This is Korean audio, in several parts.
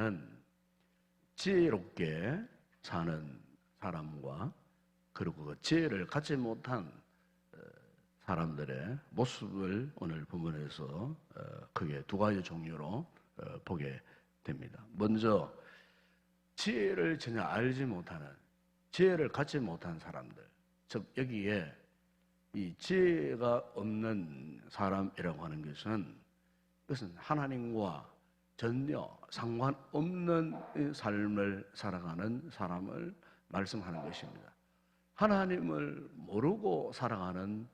보면은 지혜롭게 사는 사람과 그리고 그 지혜를 갖지 못한 사람들의 모습을 오늘 본문에서 크게 두 가지 종류로 보게 됩니다. 먼저 지혜를 전혀 알지 못하는, 지혜를 갖지 못한 사람들, 즉 여기에 이 지혜가 없는 사람이라고 하는 것은 이것은 하나님과 전혀 상관없는 삶을 살아가는 사람을 말씀하는 것입니다. 하나님을 모르고 살아가는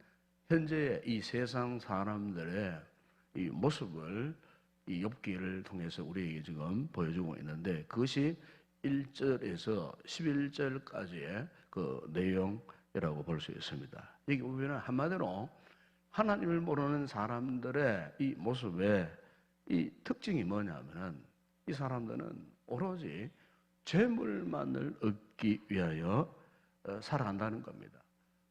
현재의 이 세상 사람들의 이 모습을 이 욥기를 통해서 우리에게 지금 보여주고 있는데, 그것이 1절에서 11절까지의 그 내용이라고 볼 수 있습니다. 여기 보면 한마디로 하나님을 모르는 사람들의 이 모습의 이 특징이 뭐냐면은, 이 사람들은 오로지 재물만을 얻기 위하여 살아간다는 겁니다.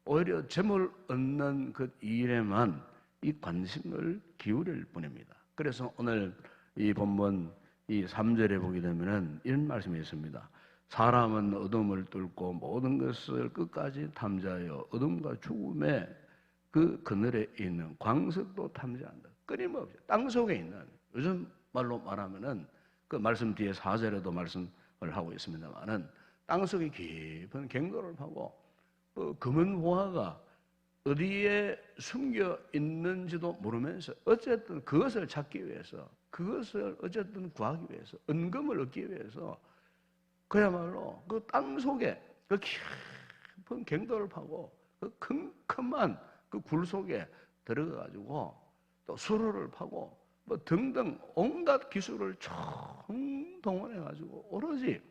오히려 재물 얻는 그 일에만 이 관심을 기울일 뿐입니다. 그래서 오늘 이 본문 이 3절에 보게 되면은 이런 말씀이 있습니다. 사람은 어둠을 뚫고 모든 것을 끝까지 탐지하여 어둠과 죽음의 그 그늘에 있는 광석도 탐지한다. 끊임없이 땅 속에 있는, 요즘 말로 말하면은 그 말씀 뒤에 4절에도 말씀을 하고 있습니다만은 땅 속에 깊은 갱도를 파고 금은 보화가 어디에 숨겨 있는지도 모르면서 어쨌든 그것을 찾기 위해서, 그것을 어쨌든 구하기 위해서, 은금을 얻기 위해서 그야말로 그 땅 속에 그 깊은 갱도를 파고 그 큼큼한 그 굴 속에 들어가 가지고 또 수로를 파고 뭐 등등 온갖 기술을 총동원해 가지고 오로지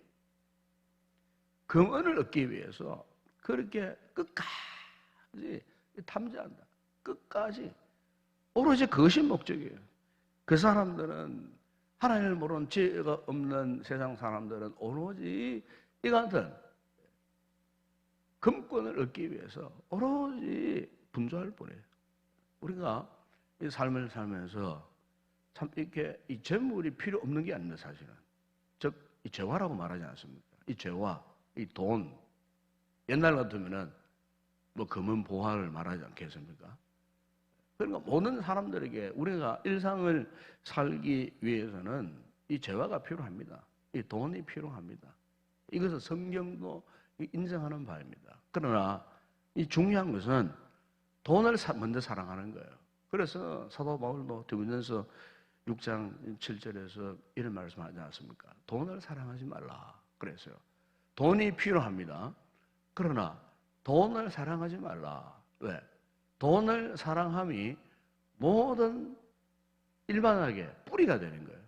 금은을 얻기 위해서 그렇게 끝까지 탐지한다. 끝까지 오로지 그것이 목적이에요. 그 사람들은, 하나님을 모르는 지혜가 없는 세상 사람들은 오로지 이 같은 금권을 얻기 위해서 오로지 분주할 뿐이에요. 우리가 이 삶을 살면서 참 이렇게 이 재물이 필요 없는 게 아닙니다, 사실은. 즉, 이 재화라고 말하지 않습니까? 이 재화, 이 돈. 옛날 같으면은 뭐 금은 보화를 말하지 않겠습니까? 그러니까 모든 사람들에게 우리가 일상을 살기 위해서는 이 재화가 필요합니다. 이 돈이 필요합니다. 이것은 성경도 인정하는 바입니다. 그러나 이 중요한 것은 돈을 먼저 사랑하는 거예요. 그래서 사도 바울도 디모데전서 6장 7절에서 이런 말씀하지 않습니까? 돈을 사랑하지 말라 그랬어요. 돈이 필요합니다. 그러나 돈을 사랑하지 말라. 왜? 돈을 사랑함이 모든 일반하게 뿌리가 되는 거예요.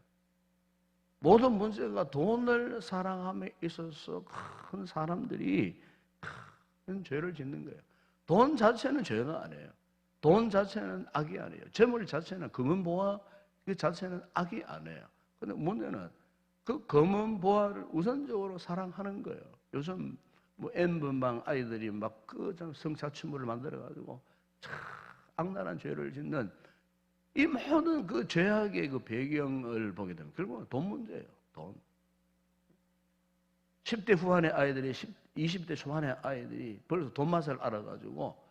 모든 문제가 돈을 사랑함에 있어서 큰 사람들이 큰 죄를 짓는 거예요. 돈 자체는 죄가 아니에요. 돈 자체는 악이 아니에요. 재물 자체는 금은보화 그 자체는 악이 아니에요. 그런데 문제는 그 금은보화를 우선적으로 사랑하는 거예요. 요즘 뭐 N번방 아이들이 막 그 성착취물을 만들어가지고 참 악랄한 죄를 짓는 이 모든 그 죄악의 그 배경을 보게 되면 결국은 돈 문제예요. 돈. 10대 후반의 아이들이 20대 초반의 아이들이 벌써 돈 맛을 알아가지고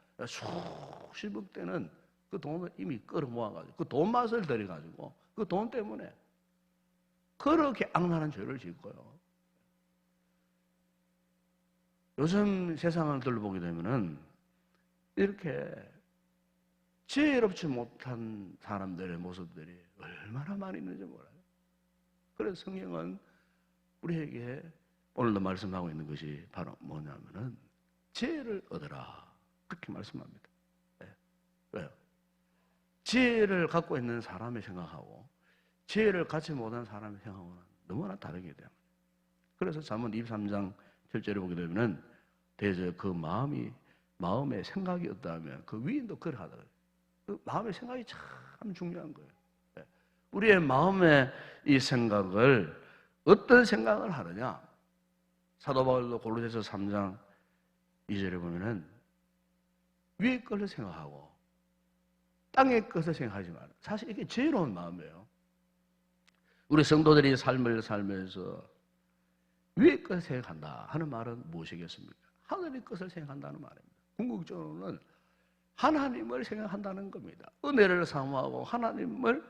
수십억 대는 그 돈을 이미 끌어모아가지고 그 돈 맛을 들여가지고 그 돈 때문에 그렇게 악랄한 죄를 짓고요. 요즘 세상을 둘러보게 되면은 이렇게 지혜롭지 못한 사람들의 모습들이 얼마나 많이 있는지 몰라요. 그래서 성경은 우리에게 오늘도 말씀하고 있는 것이 바로 뭐냐면은 지혜를 얻어라 그렇게 말씀합니다. 네. 왜요? 지혜를 갖고 있는 사람의 생각하고 지혜를 갖지 못한 사람의 생각하고는 너무나 다르게 돼요. 그래서 잠언 23장 7절에 보게 되면은 대저 그 마음에 생각이 없다면 그 위인도 그러하다. 그 마음의 생각이 참 중요한 거예요. 네. 우리의 마음의 이 생각을 어떤 생각을 하느냐? 사도 바울도 골로새서 3장 2절에 보면은 위의 것을 생각하고 땅의 것을 생각하지 마라. 사실 이게 지혜로운 마음이에요. 우리 성도들이 삶을 살면서 위의 것을 생각한다 하는 말은 무엇이겠습니까? 하늘의 것을 생각한다는 말입니다. 궁극적으로는 하나님을 생각한다는 겁니다. 은혜를 사모하고 하나님을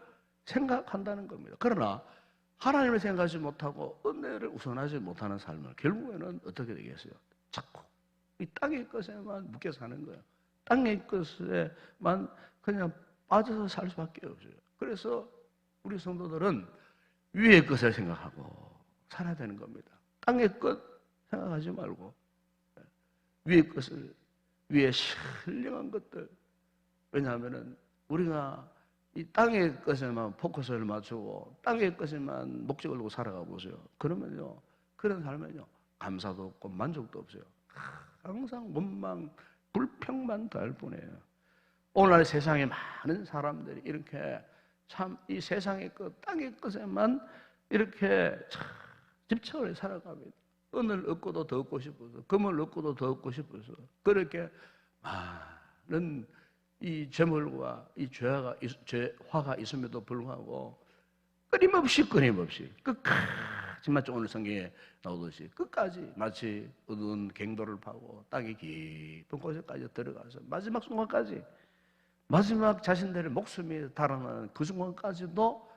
생각한다는 겁니다. 그러나 하나님을 생각하지 못하고 은혜를 우선하지 못하는 삶은 결국에는 어떻게 되겠어요? 자꾸 이 땅의 것에만 묶여 사는 거예요. 땅의 것에만 그냥 빠져서 살 수밖에 없어요. 그래서 우리 성도들은 위의 것을 생각하고 살아야 되는 겁니다. 땅의 것 생각하지 말고 위의 것을, 위에 신령한 것들. 왜냐하면 우리가 이 땅의 것에만 포커스를 맞추고 땅의 것에만 목적을 두고 살아가 보세요. 그러면요, 그런 삶은요, 감사도 없고 만족도 없어요. 항상 원망, 불평만 더할 뿐이에요. 오늘날 세상에 많은 사람들이 이렇게 참 이 세상의 것, 땅의 것에만 이렇게 참 집착을 해 살아갑니다. 은을 얻고도 더 얻고 싶어서, 금을 얻고도 더 얻고 싶어서, 그렇게 많은 이 재물과 이 죄화가 있음에도 불구하고 끊임없이 끝까지 마치 오늘 성경에 나오듯이 끝까지 마치 어두운 갱도를 파고 땅의 깊은 곳에까지 들어가서 마지막 순간까지, 마지막 자신들의 목숨이 달아나는 그 순간까지도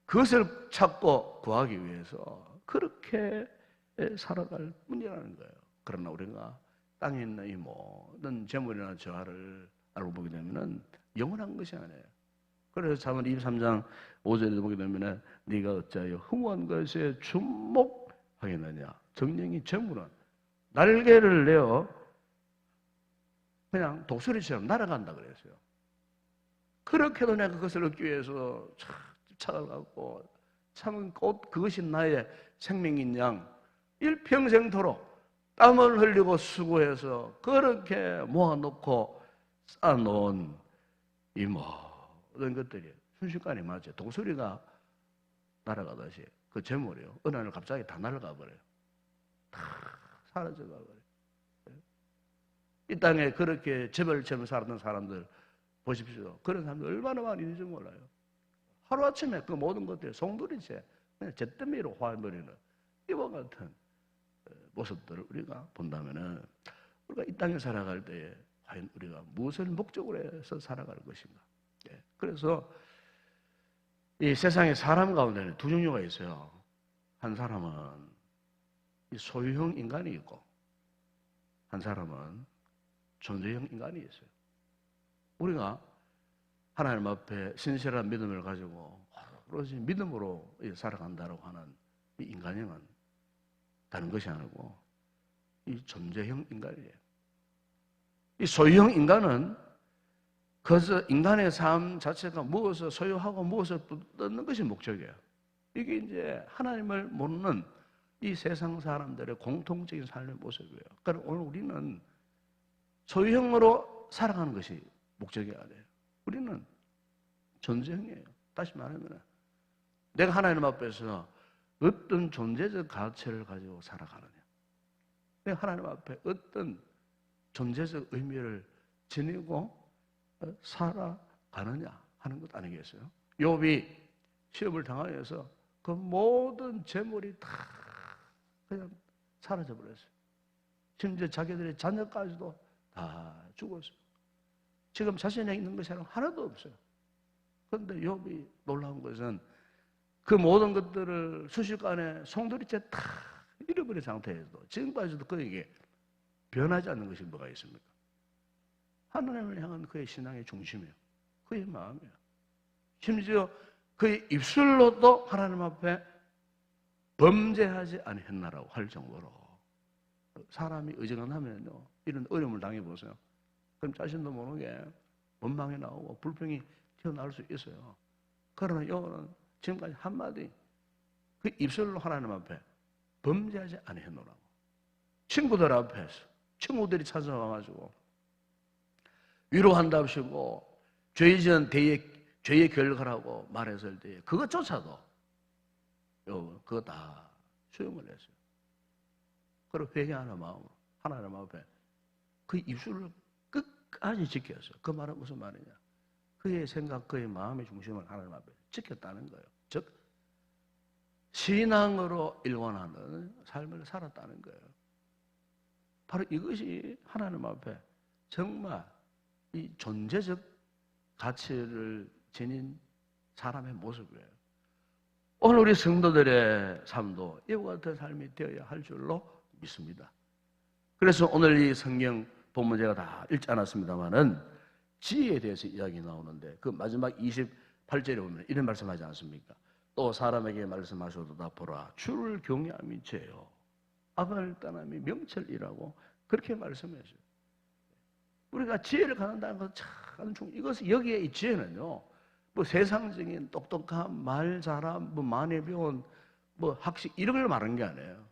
그것을 찾고 구하기 위해서 그렇게 살아갈 뿐이라는 거예요. 그러나 우리가 땅에 있는 이 모든 재물이나 저하를 알고 보게 되면 영원한 것이 아니에요. 그래서 잠언 23장 5절에 보게 되면 네가 어찌하여 흠한 것에 주목하겠느냐. 정령이 재물은 날개를 내어 그냥 독수리처럼 날아간다 그랬어요. 그렇게도 내가 그것을 얻기 위해서 집착을 갖고 참 곧 그것이 나의 생명인 양 일평생토록 땀을 흘리고 수고해서 그렇게 모아놓고 쌓아놓은 이 모든 것들이 순식간에 맞아요. 독수리가 날아가듯이 그 재물이요. 어느 날 갑자기 다 날아가 버려요. 다 사라져가 버려요. 이 땅에 그렇게 재벌처럼 살았던 사람들 보십시오. 그런 사람들 얼마나 많이 있는지 몰라요. 하루아침에 그 모든 것들이 송두리째 그냥 잿더미로 화해버리는 이와 같은 모습들을 우리가 본다면은 우리가 이 땅에 살아갈 때에 과연 우리가 무엇을 목적으로 해서 살아갈 것인가? 그래서 이 세상에 사람 가운데는 두 종류가 있어요. 한 사람은 이 소유형 인간이 있고 한 사람은 존재형 인간이 있어요. 우리가 하나님 앞에 신실한 믿음을 가지고 오로지 믿음으로 살아간다고 하는 이 인간형은 다른 것이 아니고 이 존재형 인간이에요. 이 소유형 인간은 그래서 인간의 삶 자체가 무엇을 소유하고 무엇을 붙드는 것이 목적이에요. 이게 이제 하나님을 모르는 이 세상 사람들의 공통적인 삶의 모습이에요. 그러니까 오늘 우리는 소유형으로 살아가는 것이 목적이 아니에요. 우리는 존재형이에요. 다시 말하면 내가 하나님 앞에서 어떤 존재적 가치를 가지고 살아가느냐, 내가 하나님 앞에 어떤 존재적 의미를 지니고 살아가느냐 하는 것 아니겠어요? 욥이 시험을 당하여서 그 모든 재물이 다 그냥 사라져 버렸어요. 심지어 자기들의 자녀까지도 다 죽었어요. 지금 자신에 있는 것이 하나도 없어요. 그런데 욥이 놀라운 것은 그 모든 것들을 순식간에 송두리째 다 잃어버린 상태에서도 지금까지도 그에게 변하지 않는 것이 뭐가 있습니까? 하나님을 향한 그의 신앙의 중심이에요. 그의 마음이에요. 심지어 그의 입술로도 하나님 앞에 범죄하지 아니했나라고 할 정도로 사람이 의정하면요 이런 어려움을 당해보세요. 그럼 자신도 모르게 원망이 나오고 불평이 튀어나올 수 있어요. 그러나 여호와는 지금까지 한마디 그 입술로 하나님 앞에 범죄하지 아니했노라고. 친구들 앞에서 친구들이 찾아와가지고 위로한답시고 죄지은 죄의 결과라고 말했을 때 그것조차도 그거 다 수용을 했어요. 그리고 회개하는 마음으로 하나님 앞에 그 입술을 끝까지 지켰어요. 그 말은 무슨 말이냐? 그의 생각, 그의 마음의 중심을 하나님 앞에 지켰다는 거예요. 즉 신앙으로 일관하는 삶을 살았다는 거예요. 바로 이것이 하나님 앞에 정말 이 존재적 가치를 지닌 사람의 모습이에요. 오늘 우리 성도들의 삶도 이와 같은 삶이 되어야 할 줄로 믿습니다. 그래서 오늘 이 성경 본문 제가 다 읽지 않았습니다만은 지혜에 대해서 이야기 나오는데 그 마지막 28절에 보면 이런 말씀하지 않습니까? 또 사람에게 말씀하셔도다 보라 주를 경외함이 죄요 악을 떠남이 명철이라고 그렇게 말씀하셔요. 우리가 지혜를 갖는다는 것은 참 중요해요. 이것은 여기에 이 지혜는요 뭐 세상적인 똑똑한 말 잘함 뭐 많이 배운 뭐 학식 이런 걸 말하는 게 아니에요.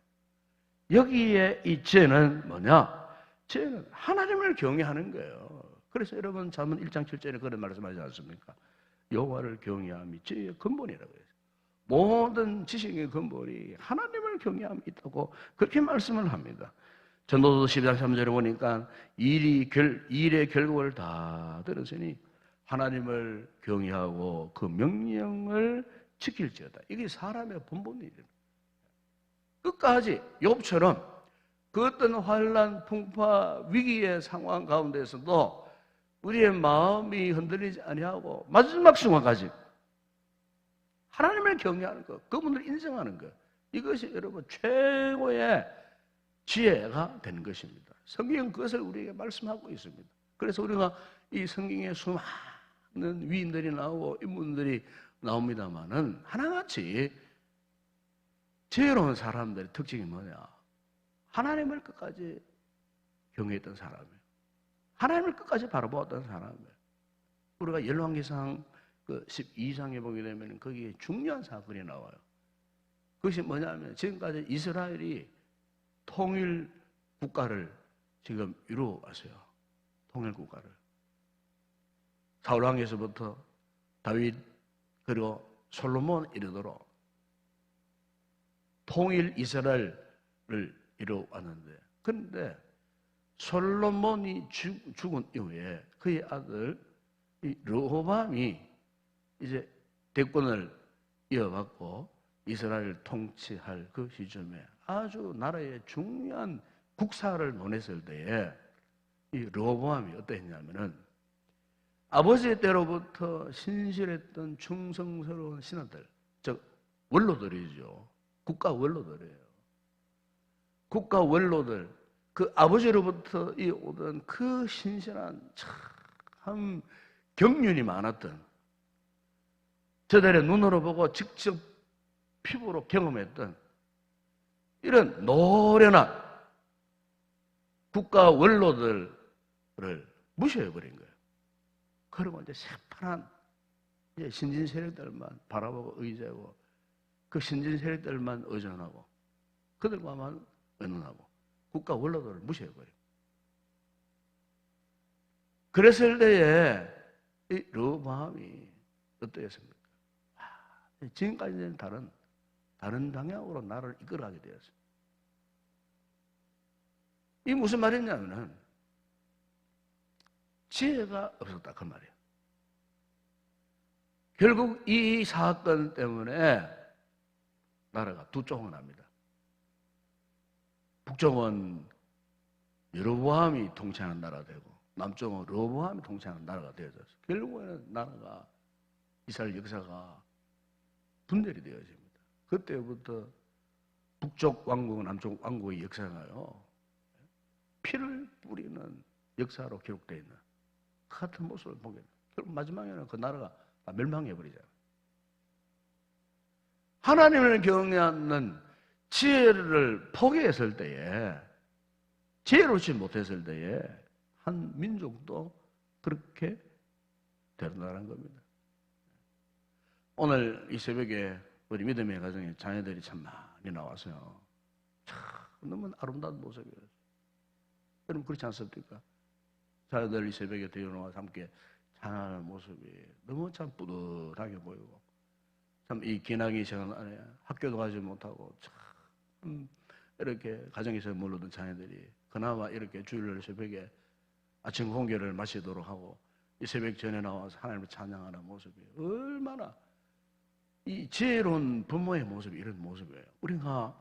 여기에 이 지혜는 뭐냐? 지혜는 하나님을 경외하는 거예요. 그래서 여러분 잠언 1장 7절에 그런 말씀하지 않습니까? 여호와를 경외함이 지혜의 근본이라고 해요. 모든 지식의 근본이 하나님을 경외함이 있다고 그렇게 말씀을 합니다. 전도서 12장 3절에 보니까 일의 결국을 다 들었으니 하나님을 경외하고 그 명령을 지킬지어다. 이게 사람의 본분이에요. 끝까지 욥처럼 그 어떤 환난, 풍파, 위기의 상황 가운데서도 우리의 마음이 흔들리지 아니하고 마지막 순간까지 하나님을 경외하는 것, 그분을 인정하는 것, 이것이 여러분 최고의 지혜가 되는 것입니다. 성경은 그것을 우리에게 말씀하고 있습니다. 그래서 우리가 이 성경에 수많은 위인들이 나오고 인물들이 나옵니다만은 하나같이 지혜로운 사람들의 특징이 뭐냐? 하나님을 끝까지 경외했던 사람이에요. 하나님을 끝까지 바라보았던 사람이에요. 우리가 열왕기상 그 12장에 보게 되면 거기에 중요한 사건이 나와요. 그것이 뭐냐면 지금까지 이스라엘이 통일 국가를 지금 이루어왔어요. 통일 국가를. 사울왕에서부터 다윗 그리고 솔로몬 이르도록 통일 이스라엘을 이루어왔는데 그런데 솔로몬이 죽은 이후에 그의 아들 르호보암이 이제 대권을 이어받고 이스라엘을 통치할 그 시점에 아주 나라의 중요한 국사를 논했을 때에 이 르호보암이 어땠냐면은 아버지의 때로부터 신실했던 충성스러운 신하들, 즉 원로들이죠. 국가 원로들이에요. 국가 원로들, 그 아버지로부터 오던 그 신실한 참 경륜이 많았던 저들의 눈으로 보고 직접 피부로 경험했던 이런 노련한 국가 원로들을 무시해버린 거예요. 그리고 이제 새파란 이제 신진 세력들만 바라보고 의지하고 그 신진 세력들만 의존하고 그들과만 의논하고 국가 원로들을 무시해버려요. 그랬을 때에 이 르호보암이 어떠했습니까? 지금까지는 다른 방향으로 나라를 이끌어가게 되었어요. 이 무슨 말이냐면은 지혜가 없었다 그 말이에요. 결국 이 사건 때문에 나라가 두 쪽은 납니다. 북쪽은 여로보암이 통치하는 나라가 되고 남쪽은 르호보암이 통치하는 나라가 되어졌어요. 결국에는 나라가 이스라엘 역사가 분열이 되어집니다. 그때부터 북쪽 왕국, 남쪽 왕국의 역사가요 피를 뿌리는 역사로 기록되어 있는 그 같은 모습을 보게 돼요. 결국 마지막에는 그 나라가 다 멸망해버리잖아요. 하나님을 경외하는 지혜를 포기했을 때에 지혜롭지 못했을 때에 한 민족도 그렇게 되는다는 겁니다. 오늘 이 새벽에 우리 믿음의 가정에 자녀들이 참 많이 나와서요. 참 너무 아름다운 모습이에요. 여러분 그렇지 않습니까? 자녀들 이 새벽에 데려나와서 함께 찬양하는 모습이 너무 참 뿌듯하게 보이고 참 이 기나기 시간 안에 학교도 가지 못하고 참 이렇게 가정에서 머무르던 자녀들이 그나마 이렇게 주일날 새벽에 아침 공개를 마치도록 하고 이 새벽 전에 나와서 하나님을 찬양하는 모습이 얼마나 이 지혜로운 부모의 모습이 이런 모습이에요. 우리가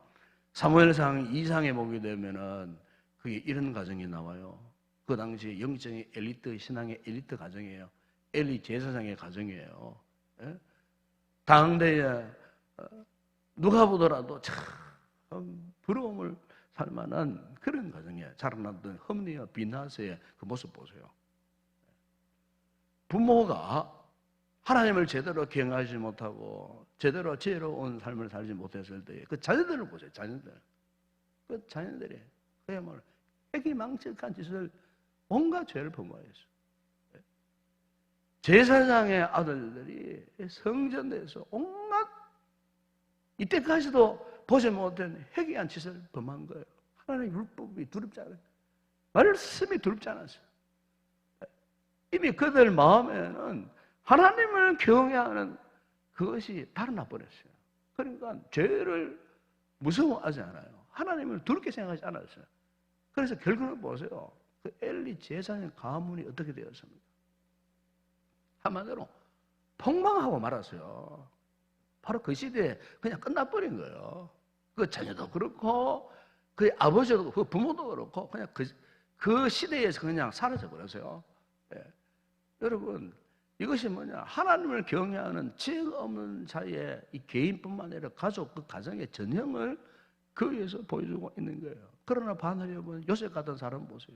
사무엘상 2장에 보게 되면은 그게 이런 가정이 나와요. 그 당시 영적인 엘리트, 신앙의 엘리트 가정이에요. 엘리 제사장의 가정이에요. 예? 당대에 누가 보더라도 참 부러움을 살 만한 그런 가정이에요. 자라났던 흠리와 비나스의 그 모습 보세요. 부모가 하나님을 제대로 경외하지 못하고 제대로 지혜로운 삶을 살지 못했을 때 그 자녀들을 보세요. 자녀들. 그 자녀들이 그야말로 패기망측한 짓을 온갖 죄를 범하였어요. 제사장의 아들들이 성전에서 온갖 이때까지도 보지 못한 회개한 짓을 범한 거예요. 하나님의 율법이 두렵지 않아요. 말씀이 두렵지 않았어요. 이미 그들 마음에는 하나님을 경외하는 그것이 달아나 버렸어요. 그러니까 죄를 무서워하지 않아요. 하나님을 두렵게 생각하지 않았어요. 그래서 결국은 보세요. 그 엘리 제사장의 가문이 어떻게 되었습니까? 한마디로 폭망하고 말았어요. 바로 그 시대에 그냥 끝나버린 거예요. 그 자녀도 그렇고 그 아버지도 그렇고 그 부모도 그렇고 그냥 그 시대에서 그냥 사라져 버렸어요. 예. 여러분 이것이 뭐냐? 하나님을 경외하는 지혜가 없는 자의 이 개인뿐만 아니라 가족, 그 가정의 전형을 그 위에서 보여주고 있는 거예요. 그러나 반대로 여러분 요셉 같은 사람 보세요.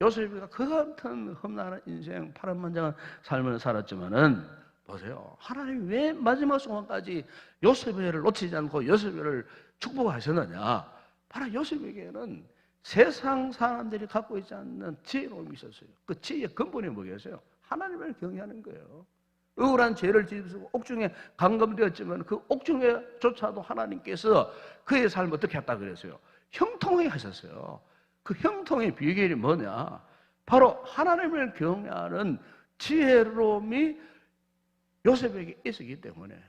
요셉이가 그 같은 험난한 인생, 파란만장한 삶을 살았지만은 보세요. 하나님이 왜 마지막 순간까지 요셉을 놓치지 않고 요셉을 축복하셨느냐? 바로 요셉에게는 세상 사람들이 갖고 있지 않는 지혜로움이 있었어요. 그 지혜의 근본이 뭐겠어요? 하나님을 경외하는 거예요. 억울한 죄를 짓고 옥중에 감금되었지만 그 옥중에조차도 하나님께서 그의 삶을 어떻게 했다 그랬어요? 형통하게 하셨어요. 그 형통의 비결이 뭐냐? 바로 하나님을 경외하는 지혜로움이 요셉에게 있었기 때문에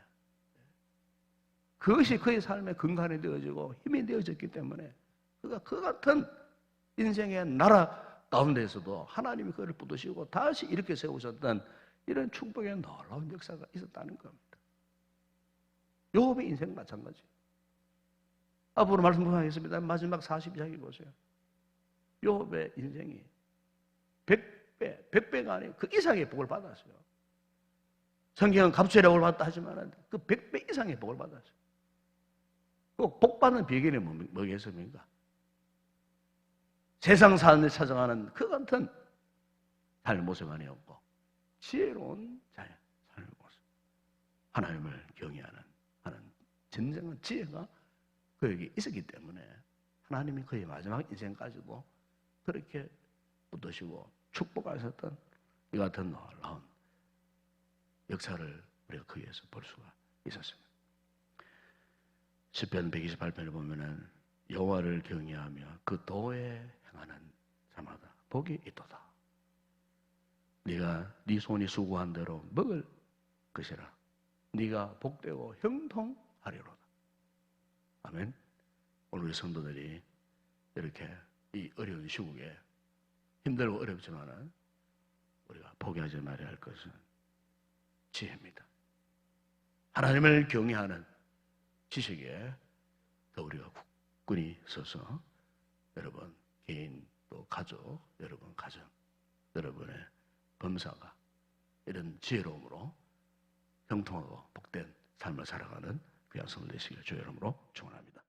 그것이 그의 삶의 근간이 되어지고 힘이 되어졌기 때문에 그가 그 같은 인생의 나라 가운데에서도 하나님이 그를 붙드시고 다시 이렇게 세우셨던 이런 축복의 놀라운 역사가 있었다는 겁니다. 욥의 인생 마찬가지. 앞으로 말씀하겠습니다. 마지막 42장에 보세요. 욥의 인생이 100배가 아니고 그 이상의 복을 받았어요. 성경은 갑절의 복을 받았다 하지만 그 100배 이상의 복을 받았어요. 그 복 받는 비결이 뭐겠습니까? 세상 사람들이 찾아가는 그 같은 삶의 모습 아니었고 지혜로운 자의 삶의 모습, 하나님을 경외하는 하는 진정한 지혜가 그에게 있었기 때문에 하나님이 그의 마지막 인생까지도 그렇게 붙드시고 축복하셨던 이 같은 놀라운 역사를 우리가 거기에서 볼 수가 있었습니다. 시편 128편을 보면은 여호와를 경외하며 그 도에 행하는 자마다 복이 있도다. 네가 네 손이 수고한 대로 먹을 것이라. 네가 복되고 형통하리로다. 아멘. 오늘 우리 성도들이 이렇게 이 어려운 시국에 힘들고 어렵지만은 우리가 포기하지 말아야 할 것은 지혜입니다. 하나님을 경외하는 지식에 더 우리가 굳건히 서서 여러분 개인 또 가족, 여러분 가정, 여러분의 범사가 이런 지혜로움으로 형통하고 복된 삶을 살아가는 귀한 성도 되시길 주의 이름으로 축원합니다.